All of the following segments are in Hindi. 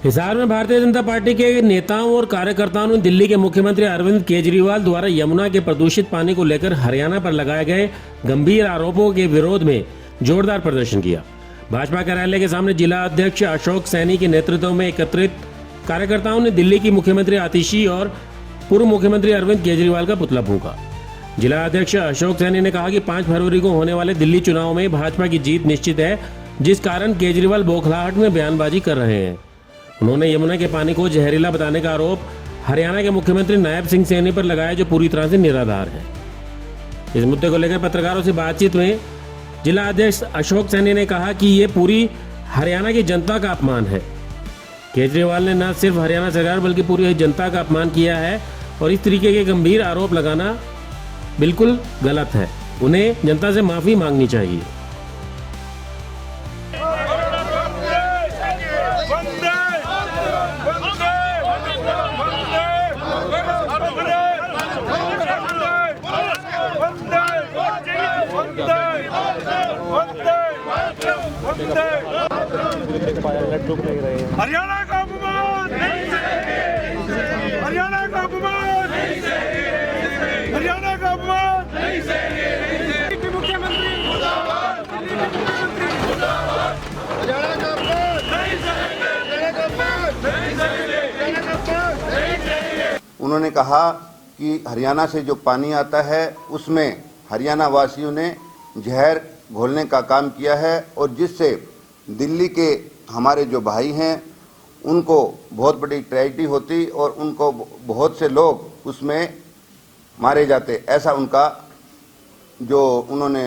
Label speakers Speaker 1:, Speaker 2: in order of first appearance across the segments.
Speaker 1: हिसार में भारतीय जनता पार्टी के नेताओं और कार्यकर्ताओं ने दिल्ली के मुख्यमंत्री अरविंद केजरीवाल द्वारा यमुना के प्रदूषित पानी को लेकर हरियाणा पर लगाए गए गंभीर आरोपों के विरोध में जोरदार प्रदर्शन किया। भाजपा कार्यालय के सामने जिला अध्यक्ष अशोक सैनी के नेतृत्व में एकत्रित कार्यकर्ताओं ने दिल्ली की मुख्यमंत्री आतिशी और पूर्व मुख्यमंत्री अरविंद केजरीवाल का पुतला फूंका। जिला अध्यक्ष अशोक सैनी ने कहा कि 5 फरवरी को होने वाले दिल्ली चुनाव में भाजपा की जीत निश्चित है, जिस कारण केजरीवाल बौखलाहट में बयानबाजी कर रहे हैं। उन्होंने यमुना के पानी को जहरीला बताने का आरोप हरियाणा के मुख्यमंत्री नायब सिंह सैनी पर लगाया, जो पूरी तरह से निराधार है। इस मुद्दे को लेकर पत्रकारों से बातचीत में जिला अध्यक्ष अशोक सैनी ने कहा कि ये पूरी हरियाणा की जनता का अपमान है। केजरीवाल ने न सिर्फ हरियाणा सरकार बल्कि पूरी जनता का अपमान किया है और इस तरीके के गंभीर आरोप लगाना बिल्कुल गलत है। उन्हें जनता से माफी मांगनी चाहिए।
Speaker 2: हरियाणा का अपमान, हरियाणा का अपमान, हरियाणा का अपमान। मुख्यमंत्री
Speaker 3: उन्होंने कहा कि हरियाणा से जो पानी आता है उसमें हरियाणा वासियों ने जहर घोलने का काम किया है और जिससे दिल्ली के हमारे जो भाई हैं उनको बहुत बड़ी ट्रेजेडी होती और उनको बहुत से लोग उसमें मारे जाते। ऐसा उनका जो उन्होंने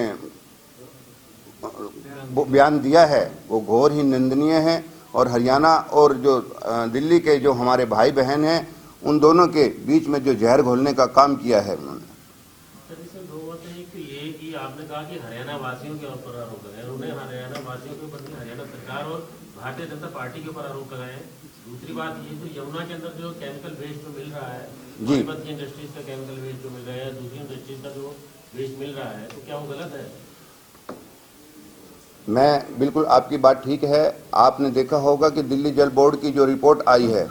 Speaker 3: बयान दिया है वो घोर ही निंदनीय है और हरियाणा और जो दिल्ली के जो हमारे भाई बहन हैं उन दोनों के बीच में जो जहर घोलने का काम किया है उन्होंने।
Speaker 1: ये कि आपने कहा कि हरियाणा वासियों के ऊपर आरोप लगाए, उन्हें हरियाणा वासियों के ऊपर हरियाणा सरकार और भारतीय जनता पार्टी के ऊपर आरोप लगाए हैं। दूसरी बात ये तो यमुना के अंदर जो केमिकल वेस्ट जो मिल रहा है, जी इंडस्ट्रीज का केमिकल वेस्ट जो मिल रहा है, दूसरी इंडस्ट्रीज का जो वेस्ट मिल रहा है, तो क्या वो गलत है?
Speaker 3: मैं बिल्कुल आपकी बात ठीक है। आपने देखा होगा कि दिल्ली जल बोर्ड की जो रिपोर्ट आई है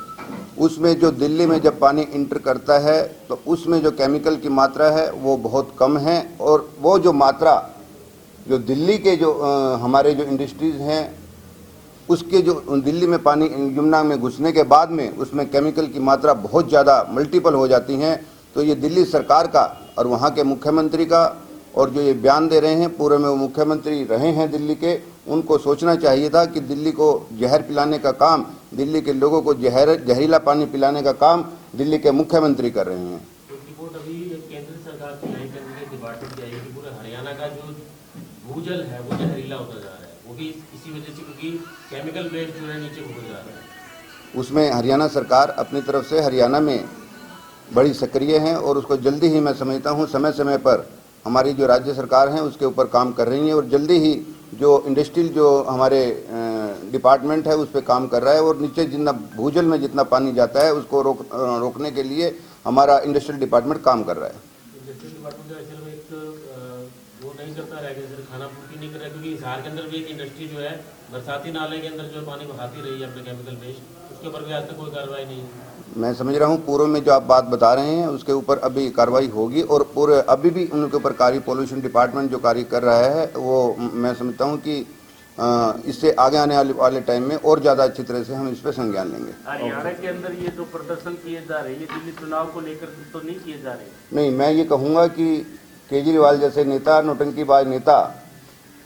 Speaker 3: उसमें जो दिल्ली में जब पानी इंटर करता है तो उसमें जो केमिकल की मात्रा है वो बहुत कम है और वो जो मात्रा जो दिल्ली के जो हमारे जो इंडस्ट्रीज हैं उसके जो दिल्ली में पानी यमुना में घुसने के बाद में उसमें केमिकल की मात्रा बहुत ज़्यादा मल्टीपल हो जाती हैं। तो ये दिल्ली सरकार का और वहाँ के मुख्यमंत्री का और जो ये बयान दे रहे हैं, पूर्व में वो मुख्यमंत्री रहे हैं दिल्ली के, उनको सोचना चाहिए था कि दिल्ली को जहर पिलाने का काम, दिल्ली के लोगों को जहरीला पानी पिलाने का काम दिल्ली के मुख्यमंत्री कर रहे हैं।
Speaker 1: रिपोर्ट अभी केंद्र सरकार की नई केंद्रीय डिपार्टमेंट की आई है कि पूरे हरियाणा का जो भूजल है वो जहरीला होता जा रहा है, वो भी इसी वजह से क्योंकि केमिकल वेस्ट जो है नीचे होता जा रहा है।
Speaker 3: उसमें हरियाणा सरकार अपनी तरफ से हरियाणा में बड़ी सक्रिय हैं और उसको जल्दी ही मैं समझता हूँ समय समय पर हमारी जो राज्य सरकार हैं उसके ऊपर काम कर रही है और जल्दी ही जो इंडस्ट्रियल जो हमारे डिपार्टमेंट है उस पर काम कर रहा है और नीचे जितना भूजल में जितना पानी जाता है उसको रोकने के लिए हमारा इंडस्ट्रियल डिपार्टमेंट काम कर रहा है।
Speaker 1: इंडस्ट्रियल डिपार्टमेंट वो नहीं करता रह गया, खाना पूर्ति नहीं कर रहा, क्योंकि हिसार के अंदर भी एक इंडस्ट्री जो है बरसाती नाले के अंदर जो पानी बहाती रही है अपने केमिकल वेस्ट, उसके ऊपर भी आज तक कोई कार्रवाई नहीं है।
Speaker 3: मैं समझ रहा हूँ पूर्व में जो आप बात बता रहे हैं उसके ऊपर अभी कार्रवाई होगी और पूरे अभी भी उनके ऊपर कार्य पोल्यूशन डिपार्टमेंट जो कार्य कर रहा है वो मैं समझता हूँ कि इससे आगे आने वाले टाइम में और ज़्यादा अच्छी तरह से हम इस पर संज्ञान लेंगे।
Speaker 4: हरियाणा के अंदर ये जो प्रदर्शन किए जा रहे हैं ये दिल्ली चुनाव को लेकर तो नहीं किए जा रहे?
Speaker 3: नहीं, मैं ये कहूँगा कि केजरीवाल जैसे नेता, नौटंकीबाज नेता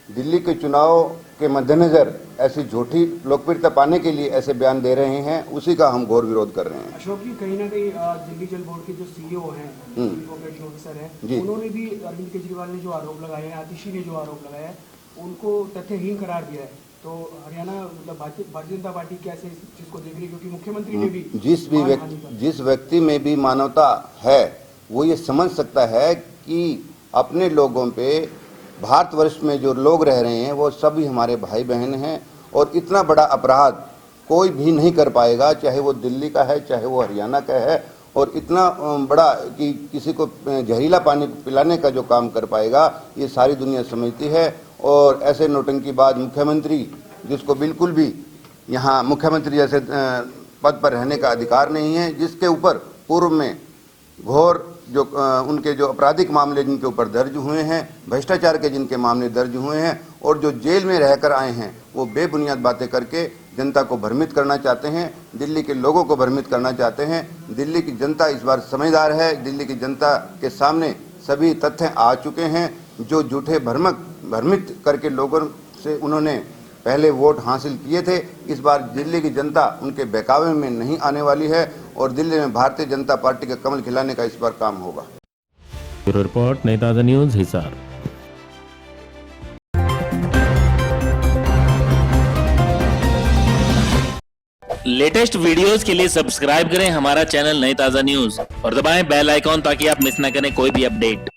Speaker 3: दिल्ली के चुनाव के मद्देनजर ऐसी झूठी लोकप्रियता पाने के लिए ऐसे बयान दे रहे हैं, उसी का हम घोर विरोध कर रहे हैं।
Speaker 5: अशोक जी, कहीं ना कहीं दिल्ली जल बोर्ड के जो सीईओ हैं, ऑपरेटिंग ऑफिसर हैं, उन्होंने भी अरविंद केजरीवाल ने जो आरोप लगाए हैं, आतिशी ने जो आरोप लगाया है, उनको तथ्यहीन करार दिया है। तो हरियाणा मतलब भारतीय जनता पार्टी कैसे इस चीज को देख रही है, क्योंकि मुख्यमंत्री ने भी
Speaker 3: जिस व्यक्ति में भी मानवता है वो ये समझ सकता है कि अपने लोगों पे भारतवर्ष में जो लोग रह रहे हैं वो सभी हमारे भाई बहन हैं और इतना बड़ा अपराध कोई भी नहीं कर पाएगा, चाहे वो दिल्ली का है चाहे वो हरियाणा का है, और इतना बड़ा कि किसी को जहरीला पानी पिलाने का जो काम कर पाएगा ये सारी दुनिया समझती है। और ऐसे नौटंकीबाज मुख्यमंत्री जिसको बिल्कुल भी यहाँ मुख्यमंत्री जैसे पद पर रहने का अधिकार नहीं है, जिसके ऊपर पूर्व में घोर जो उनके जो आपराधिक मामले जिनके ऊपर दर्ज हुए हैं, भ्रष्टाचार के जिनके मामले दर्ज हुए हैं और जो जेल में रहकर आए हैं, वो बेबुनियाद बातें करके जनता को भ्रमित करना चाहते हैं, दिल्ली के लोगों को भ्रमित करना चाहते हैं। दिल्ली की जनता इस बार समझदार है। दिल्ली की जनता के सामने सभी तथ्य आ चुके हैं। जो झूठे भ्रमित करके लोगों से उन्होंने पहले वोट हासिल किए थे, इस बार दिल्ली की जनता उनके बहकावे में नहीं आने वाली है और दिल्ली में भारतीय जनता पार्टी का कमल खिलाने का इस बार काम होगा।
Speaker 1: ब्यूरो रिपोर्ट, नई ताज़ा न्यूज़, हिसार।
Speaker 6: लेटेस्ट वीडियोस के लिए सब्सक्राइब करें हमारा चैनल नई ताज़ा न्यूज़ और दबाएं बेल आइकॉन ताकि आप मिस ना करें कोई भी अपडेट।